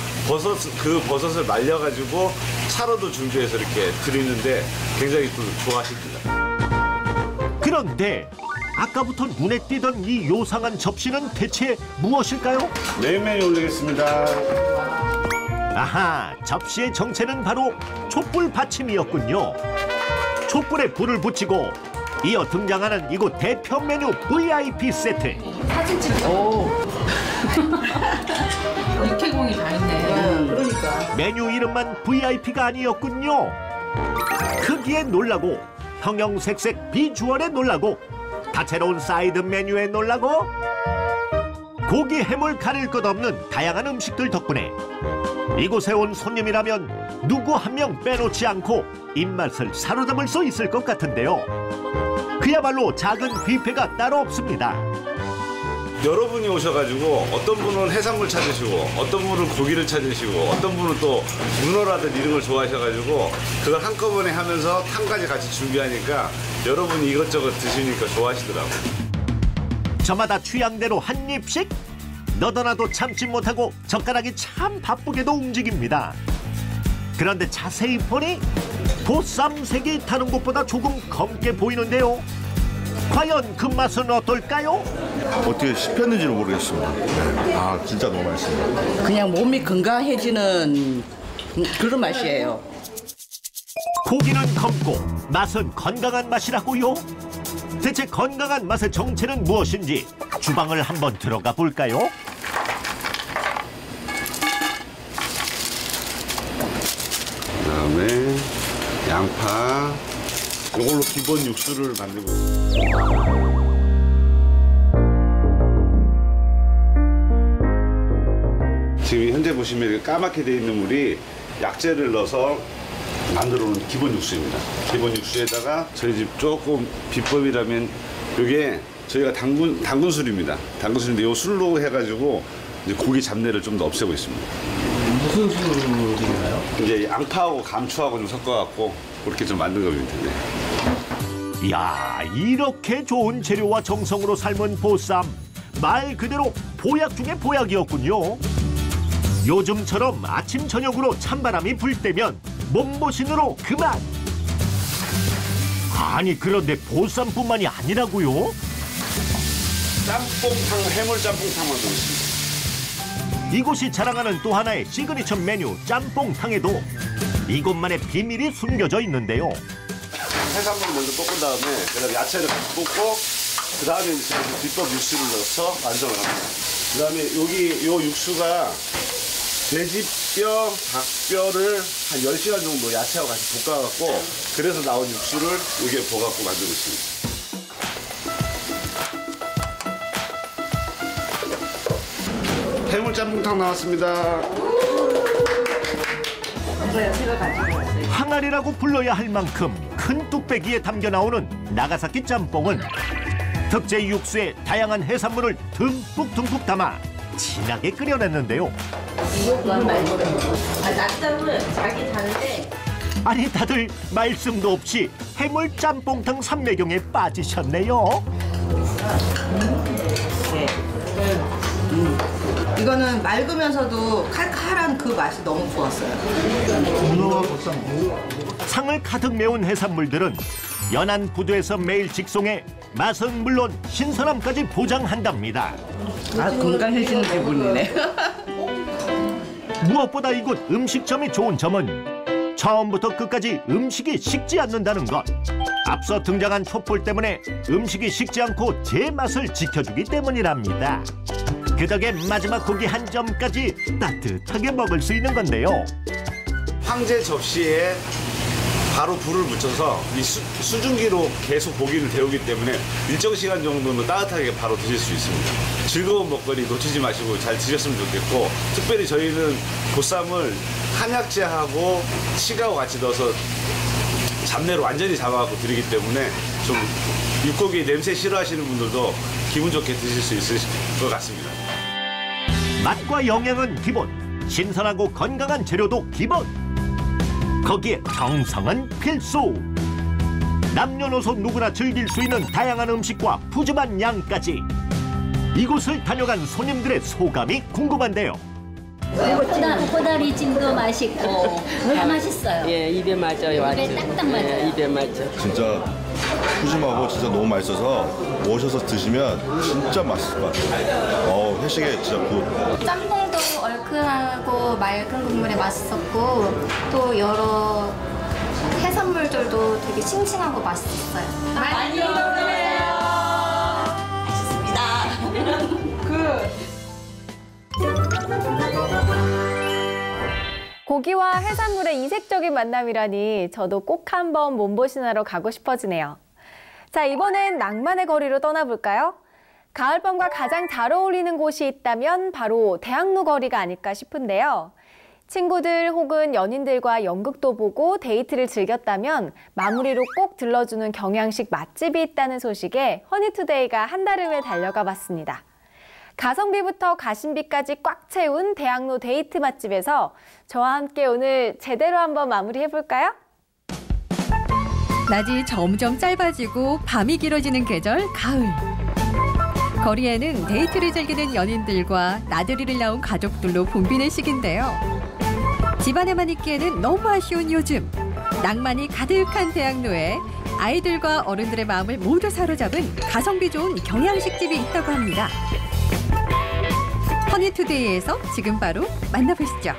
그 버섯을 말려가지고 차로도 준비해서 이렇게 드리는데 굉장히 또 좋아하십니다. 그런데 아까부터 눈에 띄던 이 요상한 접시는 대체 무엇일까요? 메인 메뉴 올리겠습니다. 아하, 접시의 정체는 바로 촛불 받침이었군요. 촛불에 불을 붙이고 이어 등장하는 이곳 대표 메뉴 VIP 세트. 사진 찍고. 육개공이 다 있네. 그러니까. 메뉴 이름만 VIP가 아니었군요. 크기에 놀라고, 형형색색 비주얼에 놀라고, 다채로운 사이드 메뉴에 놀라고, 고기 해물 가릴 것 없는 다양한 음식들 덕분에 이곳에 온 손님이라면 누구 한 명 빼놓지 않고 입맛을 사로잡을 수 있을 것 같은데요. 그야말로 작은 뷔페가 따로 없습니다. 여러분이 오셔가지고 어떤 분은 해산물 찾으시고, 어떤 분은 고기를 찾으시고, 어떤 분은 또 문어라든 이런 걸 좋아하셔가지고 그걸 한꺼번에 하면서 탕까지 같이 준비하니까 여러분이 이것저것 드시니까 좋아하시더라고요. 저마다 취향대로 한 입씩? 너도나도 참지 못하고 젓가락이 참 바쁘게도 움직입니다. 그런데 자세히 보니 보쌈색이 다른 곳보다 조금 검게 보이는데요. 과연 그 맛은 어떨까요? 어떻게 씹혔는지를 모르겠습니다. 아, 진짜 너무 맛있습니다. 그냥 몸이 건강해지는 그런 맛이에요. 고기는 검고 맛은 건강한 맛이라고요? 대체 건강한 맛의 정체는 무엇인지 주방을 한번 들어가 볼까요? 그다음에 양파, 이걸로 기본 육수를 만들고 있습니다. 지금 현재 보시면 이렇게 까맣게 되어 있는 물이 약재를 넣어서 만들어 놓은 기본 육수입니다. 기본 육수에다가 저희 집 조금 비법이라면 이게 저희가 당근술입니다. 당근술인데 이 술로 해가지고 이제 고기 잡내를 좀 더 없애고 있습니다. 무슨 술인가요? 이제 양파하고 감초하고 좀 섞어갖고 그렇게 좀 만든 겁니다. 네. 이야, 이렇게 좋은 재료와 정성으로 삶은 보쌈. 말 그대로 보약 중에 보약이었군요. 요즘처럼 아침 저녁으로 찬바람이 불 때면 몸보신으로 그만. 아니, 그런데 보쌈뿐만이 아니라고요? 짬뽕탕, 해물 짬뽕탕 만들고 있습니다. 이곳이 자랑하는 또 하나의 시그니처 메뉴 짬뽕탕에도 이곳만의 비밀이 숨겨져 있는데요. 해산물을 먼저 볶은 다음에 그다음에 야채를 같이 볶고 그다음에 이제 비법 육수를 넣어서 완성을 합니다. 그다음에 여기 요 육수가 돼지뼈, 닭뼈를 한 10시간 정도 야채하고 같이 볶아갖고 그래서 나온 육수를 여기에 부어갖고 만들고 있습니다. 해물 짬뽕탕 나왔습니다. 항아리라고 불러야 할 만큼 큰 뚝배기에 담겨 나오는 나가사키 짬뽕은 특제 육수에 다양한 해산물을 듬뿍 담아 진하게 끓여냈는데요. 이것만 말고 낮잠은 자기 자는데. 아니, 다들 말씀도 없이 해물 짬뽕탕 삼매경에 빠지셨네요. 이거는 맑으면서도 칼칼한 그 맛이 너무 좋았어요. 상을 가득 메운 해산물들은 연안 부두에서 매일 직송해 맛은 물론 신선함까지 보장한답니다. 건강해지는 기분이네. 무엇보다 이곳 음식점이 좋은 점은 처음부터 끝까지 음식이 식지 않는다는 것. 앞서 등장한 촛불 때문에 음식이 식지 않고 제 맛을 지켜주기 때문이랍니다. 그 덕에 마지막 고기 한 점까지 따뜻하게 먹을 수 있는 건데요. 황제 접시에 바로 불을 붙여서 이 수증기로 계속 고기를 데우기 때문에 일정 시간 정도는 따뜻하게 바로 드실 수 있습니다. 즐거운 먹거리 놓치지 마시고 잘 드셨으면 좋겠고, 특별히 저희는 보쌈을 한약재하고 치가와 같이 넣어서 잡내를 완전히 잡아갖고 드리기 때문에 좀 육고기 냄새 싫어하시는 분들도 기분 좋게 드실 수 있을 것 같습니다. 맛과 영양은 기본, 신선하고 건강한 재료도 기본. 거기에 정성은 필수. 남녀노소 누구나 즐길 수 있는 다양한 음식과 푸짐한 양까지. 이곳을 다녀간 손님들의 소감이 궁금한데요. 꼬다리찜도 맛있고 다 맛있어요. 예, 입에 맞아요. 입에 딱딱 맞아요. 예, 입에 맞죠. 진짜 푸짐하고 진짜 너무 맛있어서 오셔서 드시면 진짜 맛있을 것 같아요. 회식에 진짜 굿. 짬뽕도 얼큰하고 맑은 국물에 맛있었고 또 여러 해산물들도 되게 싱싱하고 맛있었어요. 많이 먹으세요. 맛있습니다. 고기와 해산물의 이색적인 만남이라니 저도 꼭 한번 몸보신하러 가고 싶어지네요. 자, 이번엔 낭만의 거리로 떠나볼까요? 가을밤과 가장 잘 어울리는 곳이 있다면 바로 대학로 거리가 아닐까 싶은데요. 친구들 혹은 연인들과 연극도 보고 데이트를 즐겼다면 마무리로 꼭 들러주는 경양식 맛집이 있다는 소식에 허니투데이가 한 달 후에 달려가 봤습니다. 가성비부터 가심비까지 꽉 채운 대학로 데이트 맛집에서 저와 함께 오늘 제대로 한번 마무리해볼까요? 낮이 점점 짧아지고 밤이 길어지는 계절 가을. 거리에는 데이트를 즐기는 연인들과 나들이를 나온 가족들로 붐비는 시기인데요. 집안에만 있기에는 너무 아쉬운 요즘. 낭만이 가득한 대학로에 아이들과 어른들의 마음을 모두 사로잡은 가성비 좋은 경양식집이 있다고 합니다. 허니투데이에서 지금 바로 만나보시죠.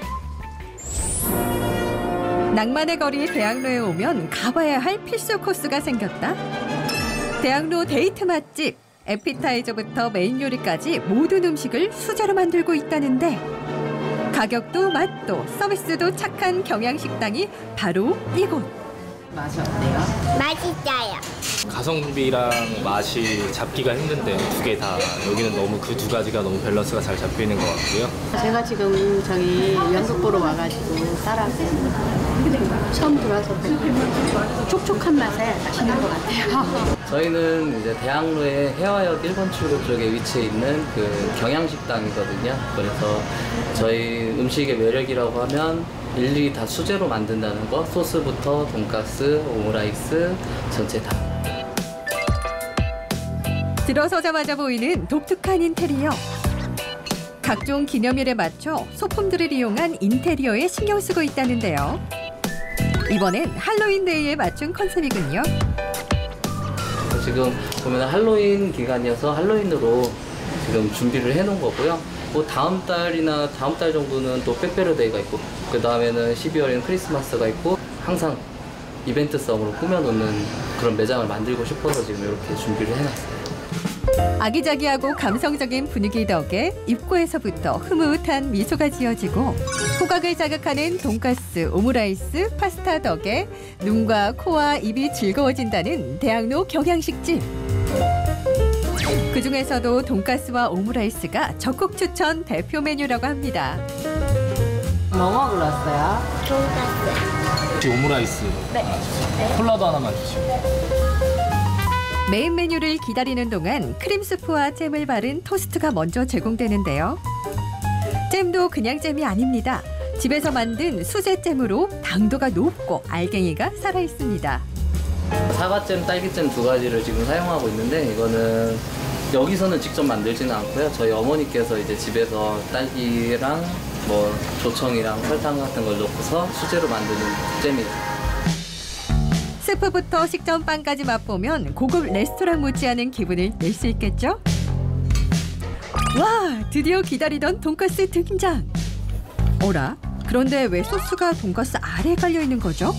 낭만의 거리 대학로에 오면 가봐야 할 필수 코스가 생겼다. 대학로 데이트 맛집. 에피타이저부터 메인 요리까지 모든 음식을 수제로 만들고 있다는데 가격도 맛도 서비스도 착한 경양식당이 바로 이곳. 맛이 어때요? 맛있어요. 가성비랑 맛이 잡기가 힘든데 두 개 다 여기는 너무 그 두 가지가 너무 밸런스가 잘 잡혀 있는 것 같고요. 제가 지금 저기 연극 보러 와가지고 딸하고 처음 들어와서 촉촉한 맛에 맛있는 것 같아요. 저희는 이제 대학로의 해화역 1번 출구 쪽에 위치해 있는 그 경양식당이거든요. 그래서 저희 음식의 매력이라고 하면 일일이 다 수제로 만든다는 거, 소스부터 돈가스, 오므라이스 전체 다. 들어서자마자 보이는 독특한 인테리어. 각종 기념일에 맞춰 소품들을 이용한 인테리어에 신경 쓰고 있다는데요. 이번엔 할로윈데이에 맞춘 컨셉이군요. 지금 보면 할로윈 기간이어서 할로윈으로 지금 준비를 해놓은 거고요. 뭐 다음 달이나 다음 달 정도는 또 빼빼로데이가 있고 그 다음에는 12월에는 크리스마스가 있고 항상 이벤트성으로 꾸며놓는 그런 매장을 만들고 싶어서 지금 이렇게 준비를 해놨어요. 아기자기하고 감성적인 분위기 덕에 입구에서부터 흐뭇한 미소가 지어지고 후각을 자극하는 돈가스, 오므라이스, 파스타 덕에 눈과 코와 입이 즐거워진다는 대학로 경양식집. 그중에서도 돈가스와 오므라이스가 적극 추천 대표 메뉴라고 합니다. 뭐 먹으러 왔어요? 돈가스. 혹시 오므라이스 네. 콜라도 하나만 주시고. 메인 메뉴를 기다리는 동안 크림스프와 잼을 바른 토스트가 먼저 제공되는데요. 잼도 그냥 잼이 아닙니다. 집에서 만든 수제잼으로 당도가 높고 알갱이가 살아있습니다. 사과잼, 딸기잼 두 가지를 지금 사용하고 있는데 이거는 여기서는 직접 만들지는 않고요. 저희 어머니께서 이제 집에서 딸기랑 뭐 조청이랑 설탕 같은 걸 넣고서 수제로 만드는 잼이에요. 스프부터 식전빵까지 맛보면 고급 레스토랑 못지않은 기분을 낼 수 있겠죠? 와, 드디어 기다리던 돈가스 등장. 어라? 그런데 왜 소스가 돈가스 아래에 깔려 있는 거죠?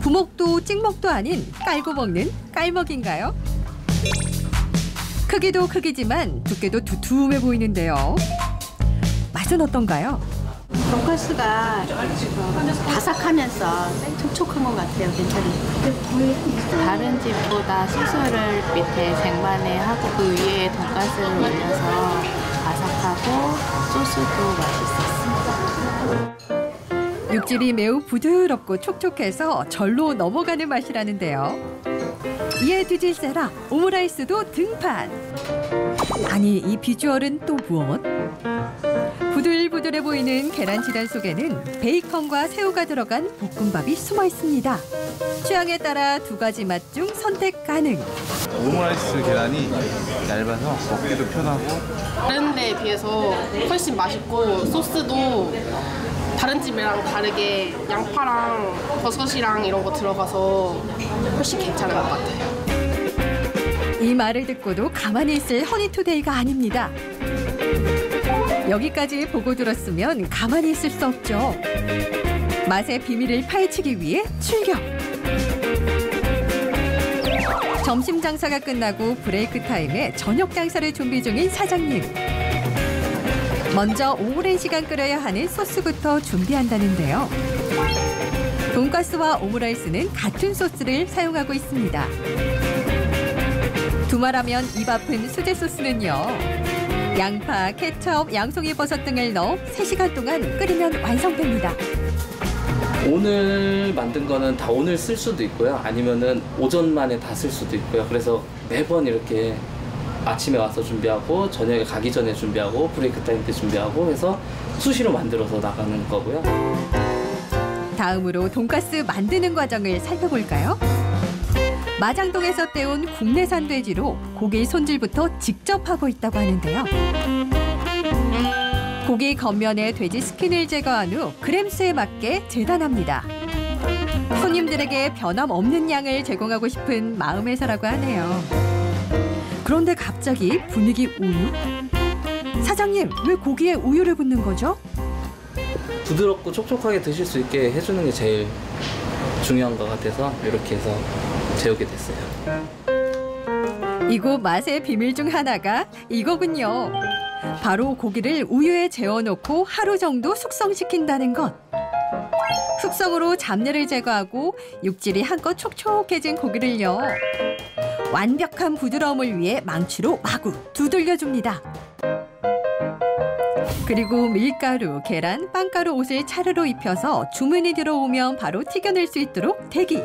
부먹도 찍먹도 아닌 깔고 먹는 깔먹인가요? 크기도 크기지만 두께도 두툼해 보이는데요. 맛은 어떤가요? 돈가스가 바삭하면서 촉촉한 것 같아요. 괜찮아요. 다른 집보다 소스를 밑에 쟁반에 하고 그 위에 돈가스를 올려서 바삭하고 소스도 맛있었습니다. 육질이 매우 부드럽고 촉촉해서 절로 넘어가는 맛이라는데요. 이에 뒤질세라 오므라이스도 등판. 아니, 이 비주얼은 또 무엇? 부들부들해 보이는 계란 지단 속에는 베이컨과 새우가 들어간 볶음밥이 숨어 있습니다. 취향에 따라 두 가지 맛 중 선택 가능. 오므라이스 계란이 얇아서 먹기도 편하고 다른 데에 비해서 훨씬 맛있고 소스도 다른 집이랑 다르게 양파랑 버섯이랑 이런 거 들어가서 훨씬 괜찮은 것 같아요. 이 말을 듣고도 가만히 있을 허니투데이가 아닙니다. 여기까지 보고 들었으면 가만히 있을 수 없죠. 맛의 비밀을 파헤치기 위해 출격! 점심 장사가 끝나고 브레이크 타임에 저녁 장사를 준비 중인 사장님. 먼저 오랜 시간 끓여야 하는 소스부터 준비한다는데요. 돈가스와 오므라이스는 같은 소스를 사용하고 있습니다. 두말하면 입 아픈 수제 소스는요. 양파, 케첩, 양송이버섯 등을 넣어 3시간 동안 끓이면 완성됩니다. 오늘 만든 거는 다 오늘 쓸 수도 있고요. 아니면은 오전 만에 다 쓸 수도 있고요. 그래서 매번 이렇게 아침에 와서 준비하고 저녁에 가기 전에 준비하고 브레이크 타임 때 준비하고 해서 수시로 만들어서 나가는 거고요. 다음으로 돈가스 만드는 과정을 살펴볼까요? 마장동에서 떼온 국내산 돼지로 고기 손질부터 직접 하고 있다고 하는데요. 고기 겉면에 돼지 스킨을 제거한 후 그램수에 맞게 재단합니다. 손님들에게 변함없는 양을 제공하고 싶은 마음에서라고 하네요. 그런데 갑자기 분위기 우유? 사장님, 왜 고기에 우유를 붓는 거죠? 부드럽고 촉촉하게 드실 수 있게 해주는 게 제일 중요한 것 같아서 이렇게 해서 재우게 됐어요. 이곳 맛의 비밀 중 하나가 이거군요. 바로 고기를 우유에 재워놓고 하루 정도 숙성시킨다는 것. 숙성으로 잡내를 제거하고 육질이 한껏 촉촉해진 고기를요. 완벽한 부드러움을 위해 망치로 마구 두들겨줍니다. 그리고 밀가루, 계란, 빵가루 옷을 차례로 입혀서 주문이 들어오면 바로 튀겨낼 수 있도록 대기.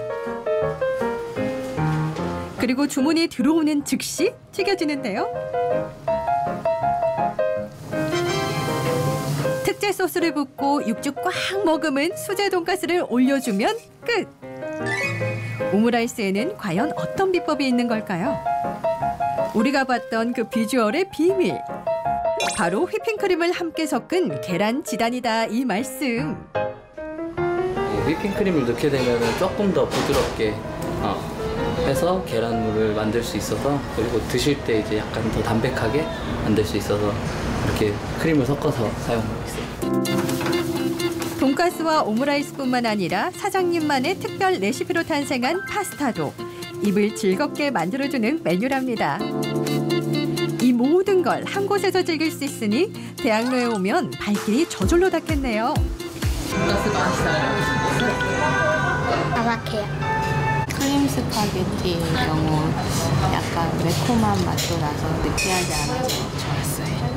그리고 주문이 들어오는 즉시 튀겨지는데요. 특제 소스를 붓고 육즙 꽉 머금은 수제 돈가스를 올려주면 끝! 오므라이스에는 과연 어떤 비법이 있는 걸까요? 우리가 봤던 그 비주얼의 비밀. 바로 휘핑크림을 함께 섞은 계란 지단이다 이 말씀. 휘핑크림을 넣게 되면 조금 더 부드럽게 해서 계란물을 만들 수 있어서 그리고 드실 때 이제 약간 더 담백하게 만들 수 있어서 이렇게 크림을 섞어서 사용하고 있어요. 돈가스와 오므라이스뿐만 아니라 사장님만의 특별 레시피로 탄생한 파스타도 입을 즐겁게 만들어주는 메뉴랍니다. 이 모든 걸 한 곳에서 즐길 수 있으니 대학로에 오면 발길이 저절로 닿겠네요. 돈가스 맛있어요. 아마케요. 크림 스파게티의 경우 약간 매콤한 맛도 나서 느끼하지 않아서 좋았어요.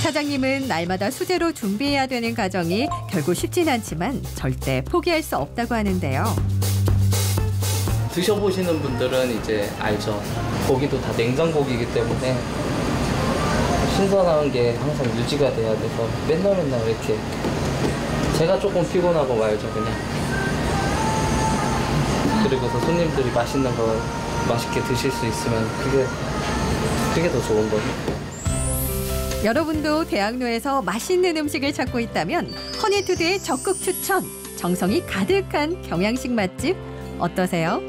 사장님은 날마다 수제로 준비해야 되는 과정이 결국 쉽진 않지만 절대 포기할 수 없다고 하는데요. 드셔보시는 분들은 이제 알죠. 고기도 다 냉장고기이기 때문에 신선한 게 항상 유지가 돼야 돼서 맨날 이렇게 제가 조금 피곤하고 말죠 그냥. 그리고서 손님들이 맛있는 거 맛있게 드실 수 있으면 그게 더 좋은 거죠. 여러분도 대학로에서 맛있는 음식을 찾고 있다면 허니투드의 적극 추천! 정성이 가득한 경양식 맛집 어떠세요?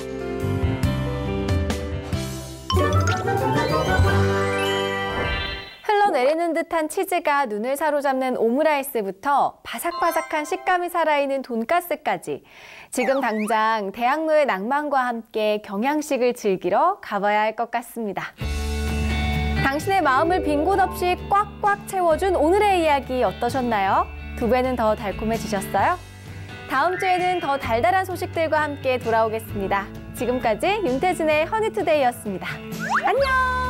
흘러내리는 듯한 치즈가 눈을 사로잡는 오므라이스부터 바삭바삭한 식감이 살아있는 돈가스까지 지금 당장 대학로의 낭만과 함께 경양식을 즐기러 가봐야 할 것 같습니다. 당신의 마음을 빈 곳 없이 꽉꽉 채워준 오늘의 이야기 어떠셨나요? 두 배는 더 달콤해지셨어요? 다음 주에는 더 달달한 소식들과 함께 돌아오겠습니다. 지금까지 윤태진의 허니투데이였습니다. 안녕!